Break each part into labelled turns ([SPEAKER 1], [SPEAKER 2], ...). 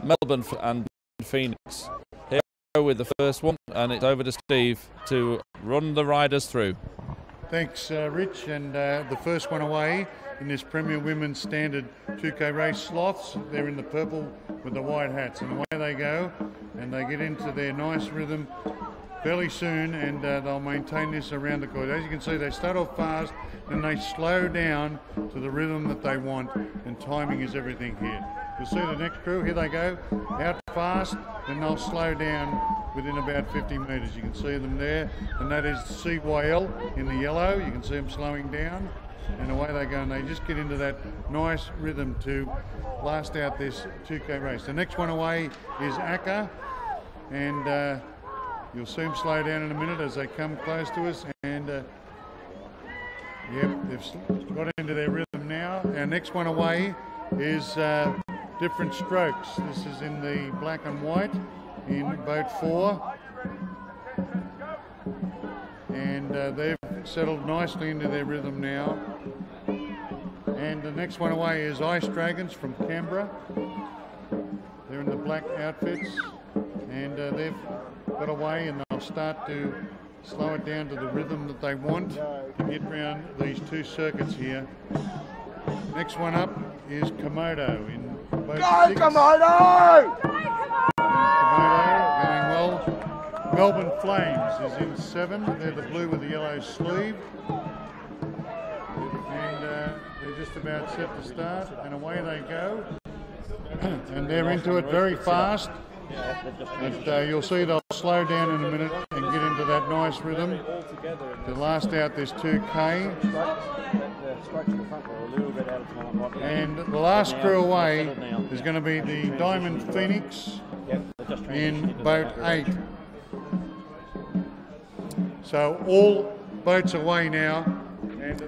[SPEAKER 1] Melbourne and Phoenix. Here we go with the first one, and it's over to Steve to run the riders through.
[SPEAKER 2] Thanks, Rich. And the first one away in this Premier Women's Standard 2K race, Sloths. They're in the purple with the white hats, and away they go, and they get into their nice rhythm fairly soon, and they'll maintain this around the course. As you can see, they start off fast, then they slow down to the rhythm that they want, and timing is everything here. You'll see the next crew, here they go, out fast, then they'll slow down within about 50 metres. You can see them there, and that is CYL in the yellow. You can see them slowing down, and away they go, and they just get into that nice rhythm to last out this 2K race. The next one away is ACCA, and you'll see them slow down in a minute as they come close to us, and yep, they've got into their rhythm now. Our next one away is Different Strokes. This is in the black and white in boat 4, and they've settled nicely into their rhythm now. And the next one away is Ice Dragons from Canberra. They're in the black outfits, and they've got away, and they'll start to slow it down to the rhythm that they want to get around these two circuits here. Next one up is Komodo in boat 6.
[SPEAKER 3] Komodo!
[SPEAKER 2] Komodo going well. Melbourne Flames is in 7. They're the blue with the yellow sleeve, and they're just about set to start, and away they go. And they're into it very fast. And you'll see they'll slow down in a minute and get into that nice rhythm to last out this 2K. And the last crew away is going to be the Diamond Phoenix in boat 8. So all boats away now.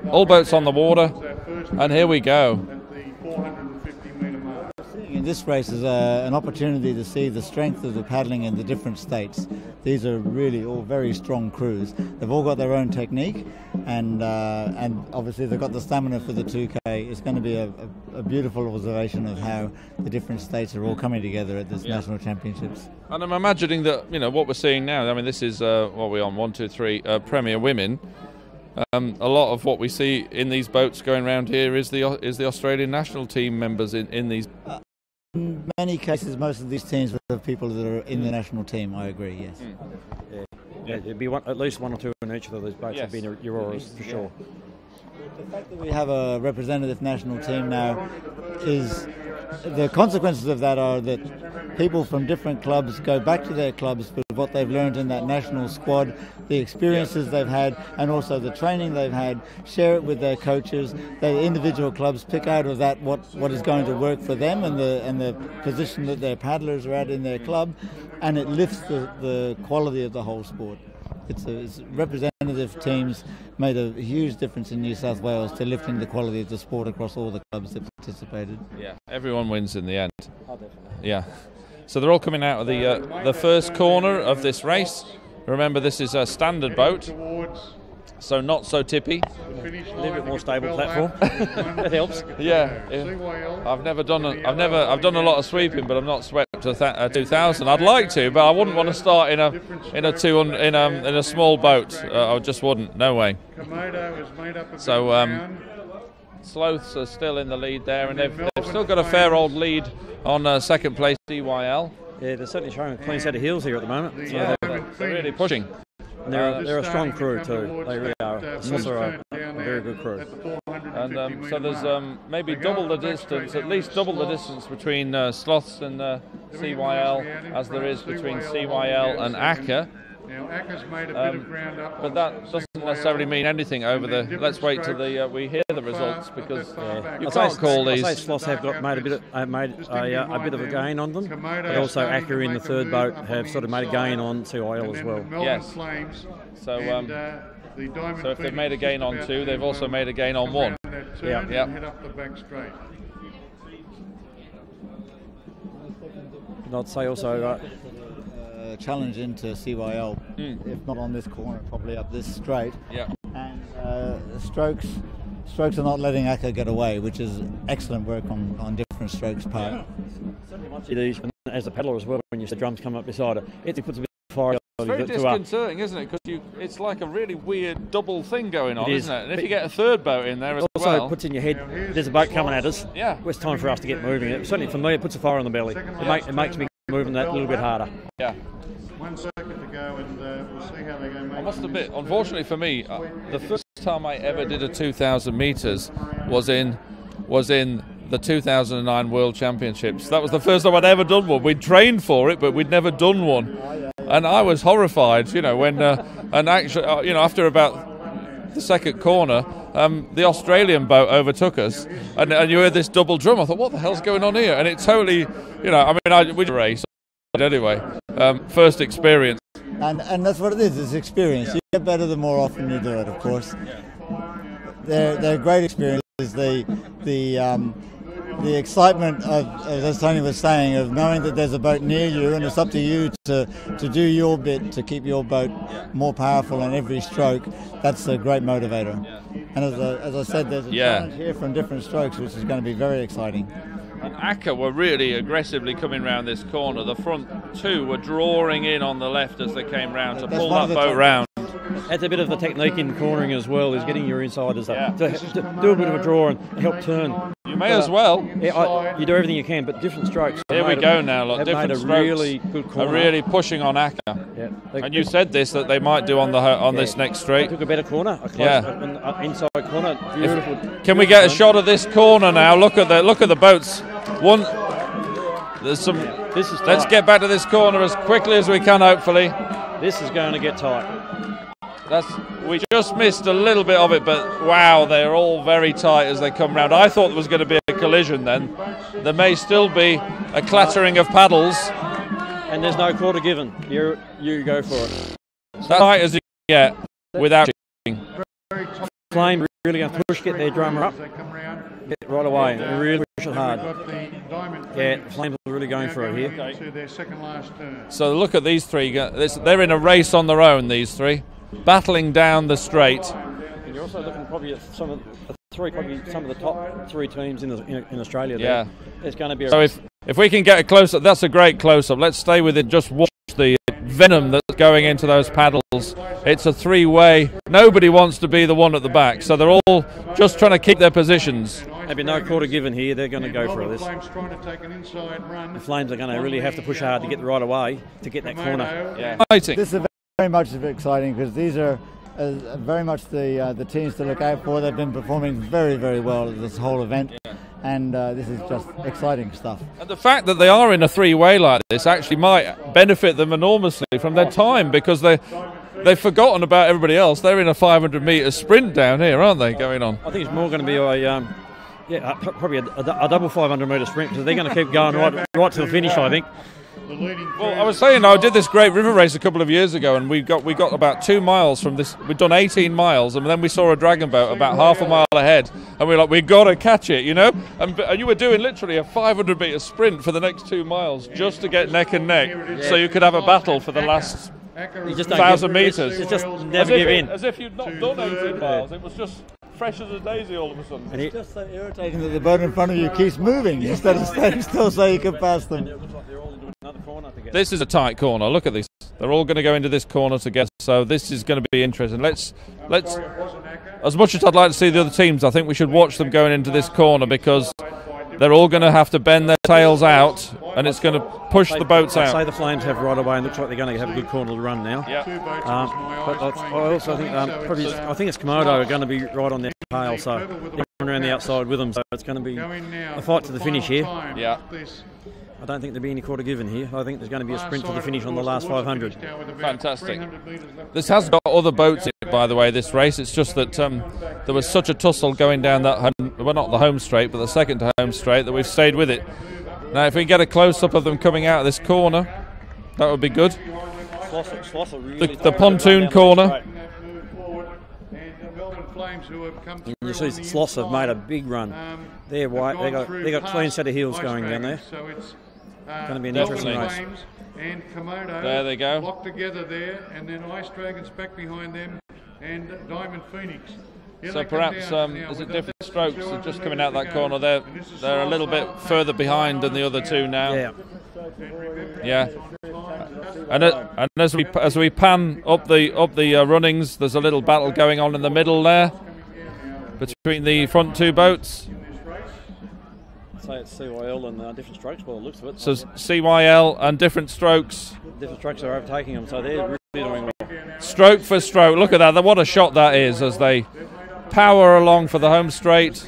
[SPEAKER 1] All boats on the water, and here we go.
[SPEAKER 4] In this race is an opportunity to see the strength of the paddling in the different states. These are really all very strong crews. They've all got their own technique, and obviously they've got the stamina for the 2K. It's going to be a beautiful observation of how the different states are all coming together at this national championships.
[SPEAKER 1] And I'm imagining that, you know, what we're seeing now, I mean, this is what we're on, 1, 2, 3 Premier Women. A lot of what we see in these boats going around here is the Australian national team members in these.
[SPEAKER 4] In many cases, most of these teams are people that are in the national team. I agree. Yes.
[SPEAKER 5] Yeah, there'd be at least 1 or 2 in each of those boats. Yes. Would be Auroras for sure.
[SPEAKER 4] The fact that we have a representative national team now is the consequences of that are that people from different clubs go back to their clubs with what they've learned in that national squad, the experiences they've had, and also the training they've had, share it with their coaches. The individual clubs pick out of that what is going to work for them and the position that their paddlers are at in their club, and it lifts the quality of the whole sport. It's representative teams made a huge difference in New South Wales to lifting the quality of the sport across all the clubs that participated.
[SPEAKER 1] Yeah, everyone wins in the end.
[SPEAKER 5] Oh, definitely.
[SPEAKER 1] Yeah. So they're all coming out of the first corner of this race. Remember, this is a standard boat, so not so tippy.
[SPEAKER 5] A little bit more stable platform. That helps.
[SPEAKER 1] Yeah. I've done a lot of sweeping, but I've not swept a 2000. I'd like to, but I wouldn't want to start in a small boat. I just wouldn't. No way. So Sloths are still in the lead there, and they've still got a fair old lead on second place CYL.
[SPEAKER 5] Yeah, they're certainly showing a clean set of heels here at the moment. So
[SPEAKER 1] yeah, they're really pushing.
[SPEAKER 5] And they're a strong crew too. They really are. It's also a very good crew.
[SPEAKER 1] And so there's maybe double the distance, at least double the distance between Sloths and CYL as there is between CYL and ACCA.
[SPEAKER 2] Now, ACCA's made a bit of ground up,
[SPEAKER 1] but that doesn't necessarily mean anything over the. Let's wait till we hear the results, because you can't call these.
[SPEAKER 5] I say Sloths have made a bit of a gain on them, but also ACCA in the third boat have sort of made a gain on CYL as well.
[SPEAKER 1] Yes. So if they've made a gain on 2, they've also made a gain on 1.
[SPEAKER 5] Yeah.
[SPEAKER 2] Head up the back straight.
[SPEAKER 5] And I'd say also.
[SPEAKER 4] Challenge into CYL, if not on this corner, probably up this straight.
[SPEAKER 1] Yeah.
[SPEAKER 4] And strokes are not letting ACCA get away, which is excellent work on different different strokes part.
[SPEAKER 5] As a paddler as well, when you see drums come up beside it, it puts a bit of fire.
[SPEAKER 1] It's very disconcerting, isn't it? Because it's like a really weird double thing going on, isn't it? And if you get a third boat in there as well...
[SPEAKER 5] Also puts in your head, there's a boat coming at us.
[SPEAKER 1] Yeah.
[SPEAKER 5] It's time for us to get moving. Certainly for me, it puts a fire on the belly. It makes me moving that little bit harder.
[SPEAKER 1] Yeah.
[SPEAKER 2] 1 second to go, and we'll see how they go.
[SPEAKER 1] I must admit, unfortunately for me, the first time I ever did a 2,000 metres was in the 2009 World Championships. That was the first time I'd ever done one. We'd trained for it, but we'd never done one. And I was horrified, when, and actually, after about the second corner, the Australian boat overtook us, and you heard this double drum. I thought, what the hell's going on here? And it totally, we race anyway. First experience.
[SPEAKER 4] And that's what it is, it's experience. You get better the more often you do it, of course. They're great experiences. The excitement of, as Tony was saying, of knowing that there's a boat near you and it's up to you to do your bit to keep your boat more powerful on every stroke, that's a great motivator. And as I said, there's a challenge here from different strokes, which is going to be very exciting.
[SPEAKER 1] And ACCA were really aggressively coming round this corner. The front two were drawing in on the left as they came round to pull that boat round.
[SPEAKER 5] That's a bit of the technique in cornering as well, is getting your insiders up. To do a bit of a draw and help turn.
[SPEAKER 1] You may as well.
[SPEAKER 5] You do everything you can, but different strokes.
[SPEAKER 1] Here we go now, look, different strokes
[SPEAKER 5] really good corner.
[SPEAKER 1] Are really pushing on ACCA.
[SPEAKER 5] Yeah.
[SPEAKER 1] And you said this, that they might do on this next straight.
[SPEAKER 5] Took a better corner, inside corner, beautiful.
[SPEAKER 1] Can we get a shot of this corner now? Look at the boats. There's some. Let's get back to this corner as quickly as we can, hopefully.
[SPEAKER 5] This is going to get tight.
[SPEAKER 1] We just missed a little bit of it, but wow, they're all very tight as they come round. I thought there was going to be a collision then. There may still be a clattering of paddles.
[SPEAKER 5] And there's no quarter given. You go for it.
[SPEAKER 1] As tight as you can get without cheating.
[SPEAKER 5] Flame really going to get their drummer up. Get it right away and really push it hard. Yeah, Flames are really going for it here.
[SPEAKER 1] So look at these three. They're in a race on their own, these three, battling down the straight.
[SPEAKER 5] And you're also looking probably at some of the top three teams in Australia.
[SPEAKER 1] Yeah,
[SPEAKER 5] it's going to be.
[SPEAKER 1] So if we can get a close up, that's a great close up. Let's stay with it. Just watch the venom that's going into those paddles. It's a three-way. Nobody wants to be the one at the back, so they're all just trying to keep their positions.
[SPEAKER 5] There'll be no quarter given here. They're going to go for this. The Flames are going to really have to push hard to get the right away to get that corner.
[SPEAKER 1] Yeah.
[SPEAKER 4] This is very much exciting because these are very much the teams to look out for. They've been performing very, very well at this whole event. And this is just exciting stuff.
[SPEAKER 1] And the fact that they are in a three-way like this actually might benefit them enormously from their time, because they've forgotten about everybody else. They're in a 500-metre sprint down here, aren't they, going on?
[SPEAKER 5] I think it's more going to be probably a double 500-metre sprint, because they're going to keep going right to the finish, I think.
[SPEAKER 1] Well, I was saying, I did this great river race a couple of years ago, and we got about 2 miles from this. We'd done 18 miles, and then we saw a dragon boat about half a mile ahead, and we were like, we've got to catch it, And you were doing literally a 500-metre sprint for the next 2 miles just to get neck and neck, so you could have a battle for the last 1,000 metres.
[SPEAKER 5] You just never give in.
[SPEAKER 1] As if you'd not done 18 miles. It was just fresh as a daisy all of a sudden.
[SPEAKER 4] And it's just so irritating that the boat in front of you keeps moving instead of staying still so you can pass them.
[SPEAKER 1] This is a tight corner. Look at this. They're all going to go into this corner together. So this is going to be interesting. Let's. As much as I'd like to see the other teams, I think we should watch them going into this corner, because they're all going to have to bend their tails out, and it's going to push the boats out.
[SPEAKER 5] I'd say the Flames have right away, and looks like they're going to have a good corner to run now.
[SPEAKER 1] Yeah.
[SPEAKER 5] But I also think I think it's Komodo are going to be right on their tail, so they're coming around the outside with them. So it's going to be a fight to the finish here.
[SPEAKER 1] Yeah.
[SPEAKER 5] I don't think there'll be any quarter given here. I think there's going to be a sprint to the finish on the last 500.
[SPEAKER 1] Fantastic. This has got other boats in it, by the way, this race. It's just that there was such a tussle going down that, not the home straight, but the second to home straight, that we've stayed with it. Now, if we get a close-up of them coming out of this corner, that would be good. The pontoon corner.
[SPEAKER 5] And you see Sloss have made a big run. They're white. They got clean set of heels going down there. Going to be an interesting race.
[SPEAKER 2] And Komodo,
[SPEAKER 1] there they go,
[SPEAKER 2] locked together there, and then Ice Dragons back behind them, and Diamond Phoenix.
[SPEAKER 1] So perhaps is it different strokes are just coming out that corner? They're a little bit further behind than the other two now.
[SPEAKER 5] Yeah.
[SPEAKER 1] And as we pan up the runnings, there's a little battle going on in the middle there between the front two boats.
[SPEAKER 5] Say it's CYL and different strokes by the looks of it.
[SPEAKER 1] So CYL and different strokes.
[SPEAKER 5] Different strokes are overtaking them, so they're really doing well.
[SPEAKER 1] Stroke for stroke. Look at that. What a shot that is as they power along for the home straight.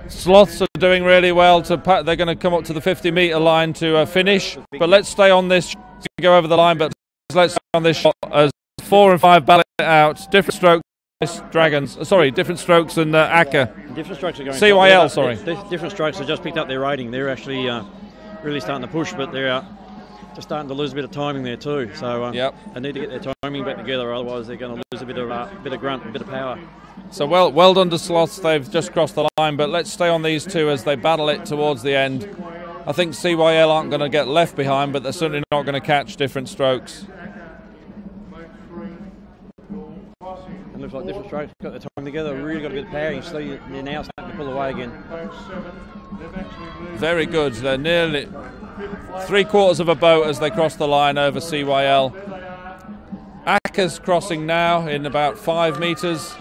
[SPEAKER 1] Sloths are doing really well. They're going to come up to the 50-metre line to finish. But let's stay on this. Go over the line, but let's stay on this shot as 4 and 5 ballot out. Different strokes. Dragons. Sorry, different strokes than Acker.
[SPEAKER 5] Different strokes are going.
[SPEAKER 1] CYL. Sorry.
[SPEAKER 5] Different strokes have just picked up their rating. They're actually really starting to push, but they're just starting to lose a bit of timing there too. So they need to get their timing back together, otherwise they're going to lose a bit of grunt, a bit of power.
[SPEAKER 1] So well done to Sloths. They've just crossed the line, but let's stay on these two as they battle it towards the end. I think CYL aren't going to get left behind, but they're certainly not going to catch different strokes.
[SPEAKER 5] It looks like different strokes got their time together, really got a bit of power. You see they're now starting to pull away again.
[SPEAKER 1] Very good. They're nearly 3/4 of a boat as they cross the line over CYL. Acker's crossing now in about 5 metres.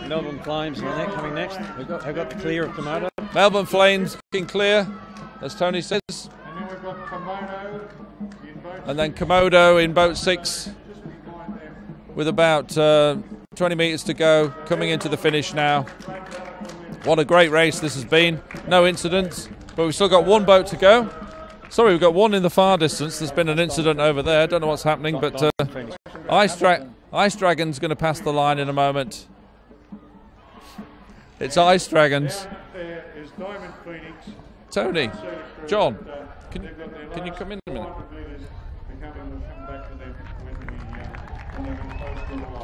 [SPEAKER 5] Melbourne Flames and they're coming next. Have got the clear of Komodo.
[SPEAKER 1] Melbourne Flames looking clear, as Tony says.
[SPEAKER 2] And then we've got Komodo in boat.
[SPEAKER 1] And then Komodo in boat 6 with about 20 metres to go, coming into the finish now. What a great race this has been. No incidents, but we've still got one boat to go. Sorry, we've got one in the far distance. There's been an incident over there. Don't know what's happening, but Ice Dragon's going to pass the line in a moment. It's Ice Dragons.
[SPEAKER 2] There is Diamond Phoenix.
[SPEAKER 1] Tony, John, can you come in a minute?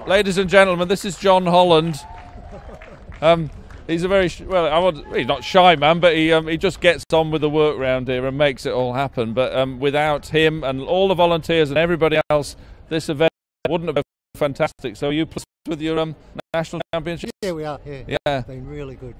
[SPEAKER 1] Ladies and gentlemen, this is John Holland. He's a very he's not shy man, but he just gets on with the work round here and makes it all happen. But without him and all the volunteers and everybody else, this event wouldn't have been fantastic. So are you pleased with your national championship?
[SPEAKER 3] Yeah, we are. Yeah,
[SPEAKER 1] yeah.
[SPEAKER 3] It's been really good.